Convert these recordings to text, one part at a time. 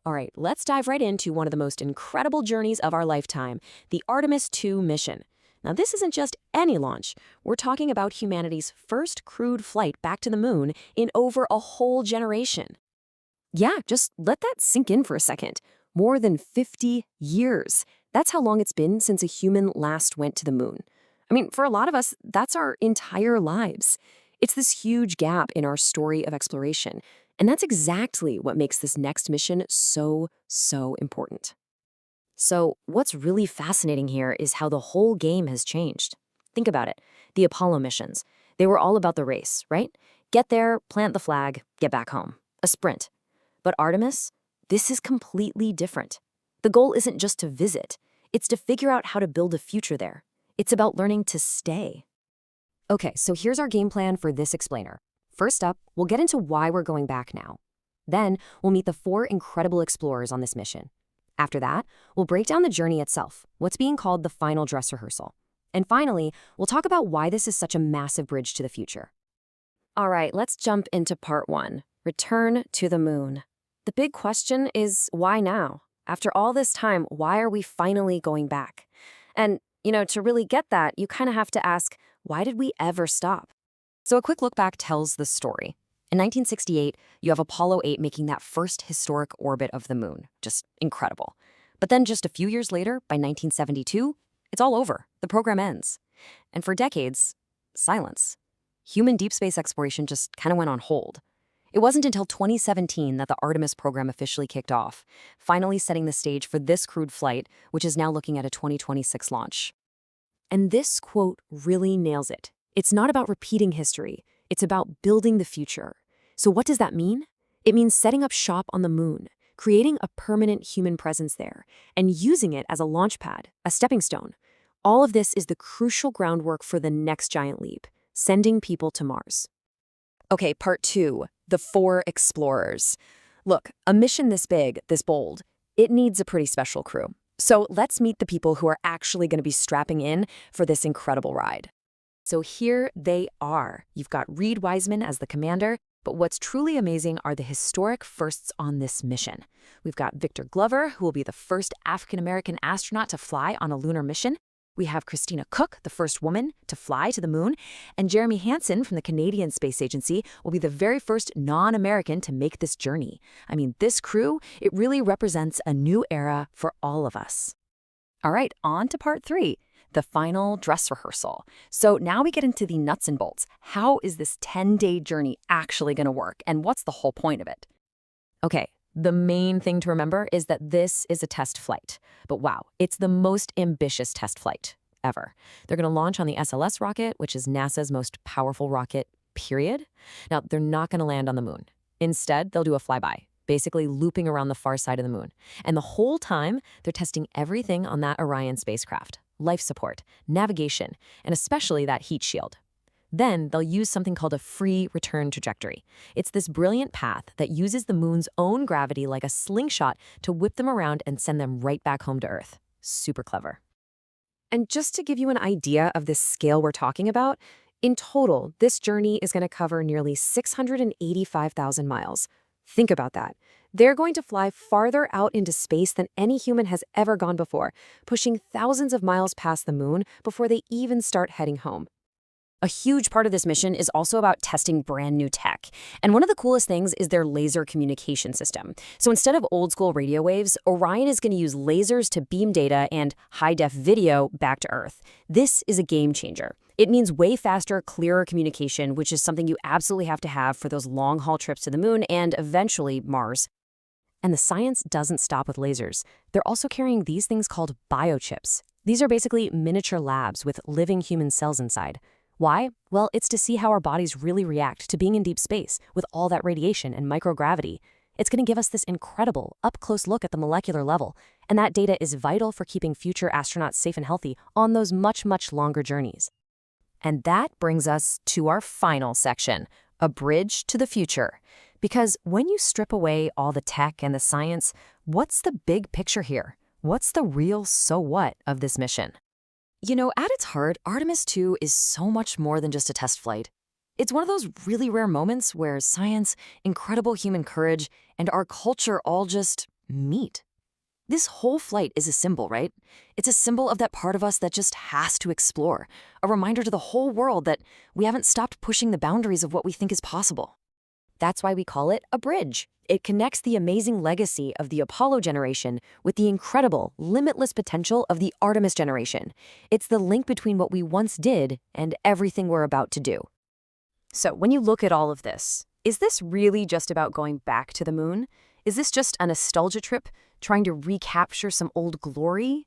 All right, let's dive right into one of the most incredible journeys of our lifetime, the Artemis II mission. Now, this isn't just any launch. We're talking about humanity's first crewed flight back to the moon in over a whole generation. Yeah, just let that sink in for a second. More than 50 years. That's how long it's been since a human last went to the moon. I mean, for a lot of us, that's our entire lives. It's this huge gap in our story of exploration. And that's exactly what makes this next mission so important. So, what's really fascinating here is how the whole game has changed. Think about it. The Apollo missions, they were all about the race, right? Get there, plant the flag, get back home. A sprint. But Artemis, this is completely different. The goal isn't just to visit, it's to figure out how to build a future there. It's about learning to stay. Okay, so here's our game plan for this explainer. First up, we'll get into why we're going back now. Then, we'll meet the 4 incredible explorers on this mission. After that, we'll break down the journey itself, what's being called the final dress rehearsal. And finally, we'll talk about why this is such a massive bridge to the future. All right, let's jump into part 1, return to the moon. The big question is, why now? After all this time, why are we finally going back? And, to really get that, you kind of have to ask, why did we ever stop? So a quick look back tells the story. In 1968, you have Apollo 8 making that first historic orbit of the moon. Just incredible. But then just a few years later, by 1972, it's all over. The program ends. And for decades, silence. Human deep space exploration just kind of went on hold. It wasn't until 2017 that the Artemis program officially kicked off, finally setting the stage for this crewed flight, which is now looking at a 2026 launch. And this quote really nails it. It's not about repeating history. It's about building the future. So what does that mean? It means setting up shop on the moon, creating a permanent human presence there, and using it as a launch pad, a stepping stone. All of this is the crucial groundwork for the next giant leap, sending people to Mars. Okay, part 2, the 4 explorers. Look, a mission this big, this bold, it needs a pretty special crew. So let's meet the people who are actually going to be strapping in for this incredible ride. So here they are. You've got Reid Wiseman as the commander, but what's truly amazing are the historic firsts on this mission. We've got Victor Glover, who will be the first African-American astronaut to fly on a lunar mission. We have Christina Koch, the first woman to fly to the moon, and Jeremy Hansen from the Canadian Space Agency will be the very first non-American to make this journey. I mean, this crew, it really represents a new era for all of us. All right, on to part 3. The final dress rehearsal. So now we get into the nuts and bolts. How is this 10-day journey actually going to work, and what's the whole point of it? Okay, the main thing to remember is that this is a test flight. But wow, it's the most ambitious test flight ever. They're going to launch on the SLS rocket, which is NASA's most powerful rocket, period. Now, they're not going to land on the moon. Instead, they'll do a flyby, basically looping around the far side of the moon. And the whole time, they're testing everything on that Orion spacecraft. Life support, navigation, and especially that heat shield. Then they'll use something called a free return trajectory. It's this brilliant path that uses the moon's own gravity like a slingshot to whip them around and send them right back home to Earth. Super clever. And just to give you an idea of the scale we're talking about, in total, this journey is going to cover nearly 685,000 miles. Think about that. They're going to fly farther out into space than any human has ever gone before, pushing thousands of miles past the moon before they even start heading home. A huge part of this mission is also about testing brand new tech. And one of the coolest things is their laser communication system. So instead of old school radio waves, Orion is going to use lasers to beam data and high-def video back to Earth. This is a game changer. It means way faster, clearer communication, which is something you absolutely have to have for those long-haul trips to the moon and eventually Mars. And the science doesn't stop with lasers. They're also carrying these things called biochips. These are basically miniature labs with living human cells inside. Why? Well, it's to see how our bodies really react to being in deep space with all that radiation and microgravity. It's going to give us this incredible, up-close look at the molecular level, and that data is vital for keeping future astronauts safe and healthy on those much longer journeys. And that brings us to our final section, a bridge to the future. Because when you strip away all the tech and the science, what's the big picture here? What's the real so what of this mission? At its heart, Artemis II is so much more than just a test flight. It's one of those really rare moments where science, incredible human courage, and our culture all just meet. This whole flight is a symbol, right? It's a symbol of that part of us that just has to explore, a reminder to the whole world that we haven't stopped pushing the boundaries of what we think is possible. That's why we call it a bridge. It connects the amazing legacy of the Apollo generation with the incredible, limitless potential of the Artemis generation. It's the link between what we once did and everything we're about to do. So when you look at all of this, is this really just about going back to the moon? Is this just a nostalgia trip, trying to recapture some old glory?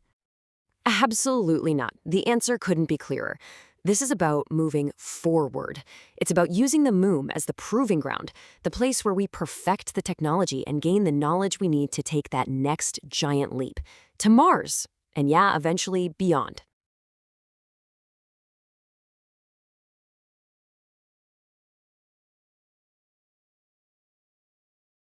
Absolutely not. The answer couldn't be clearer. This is about moving forward. It's about using the moon as the proving ground, the place where we perfect the technology and gain the knowledge we need to take that next giant leap to Mars, and yeah, eventually beyond.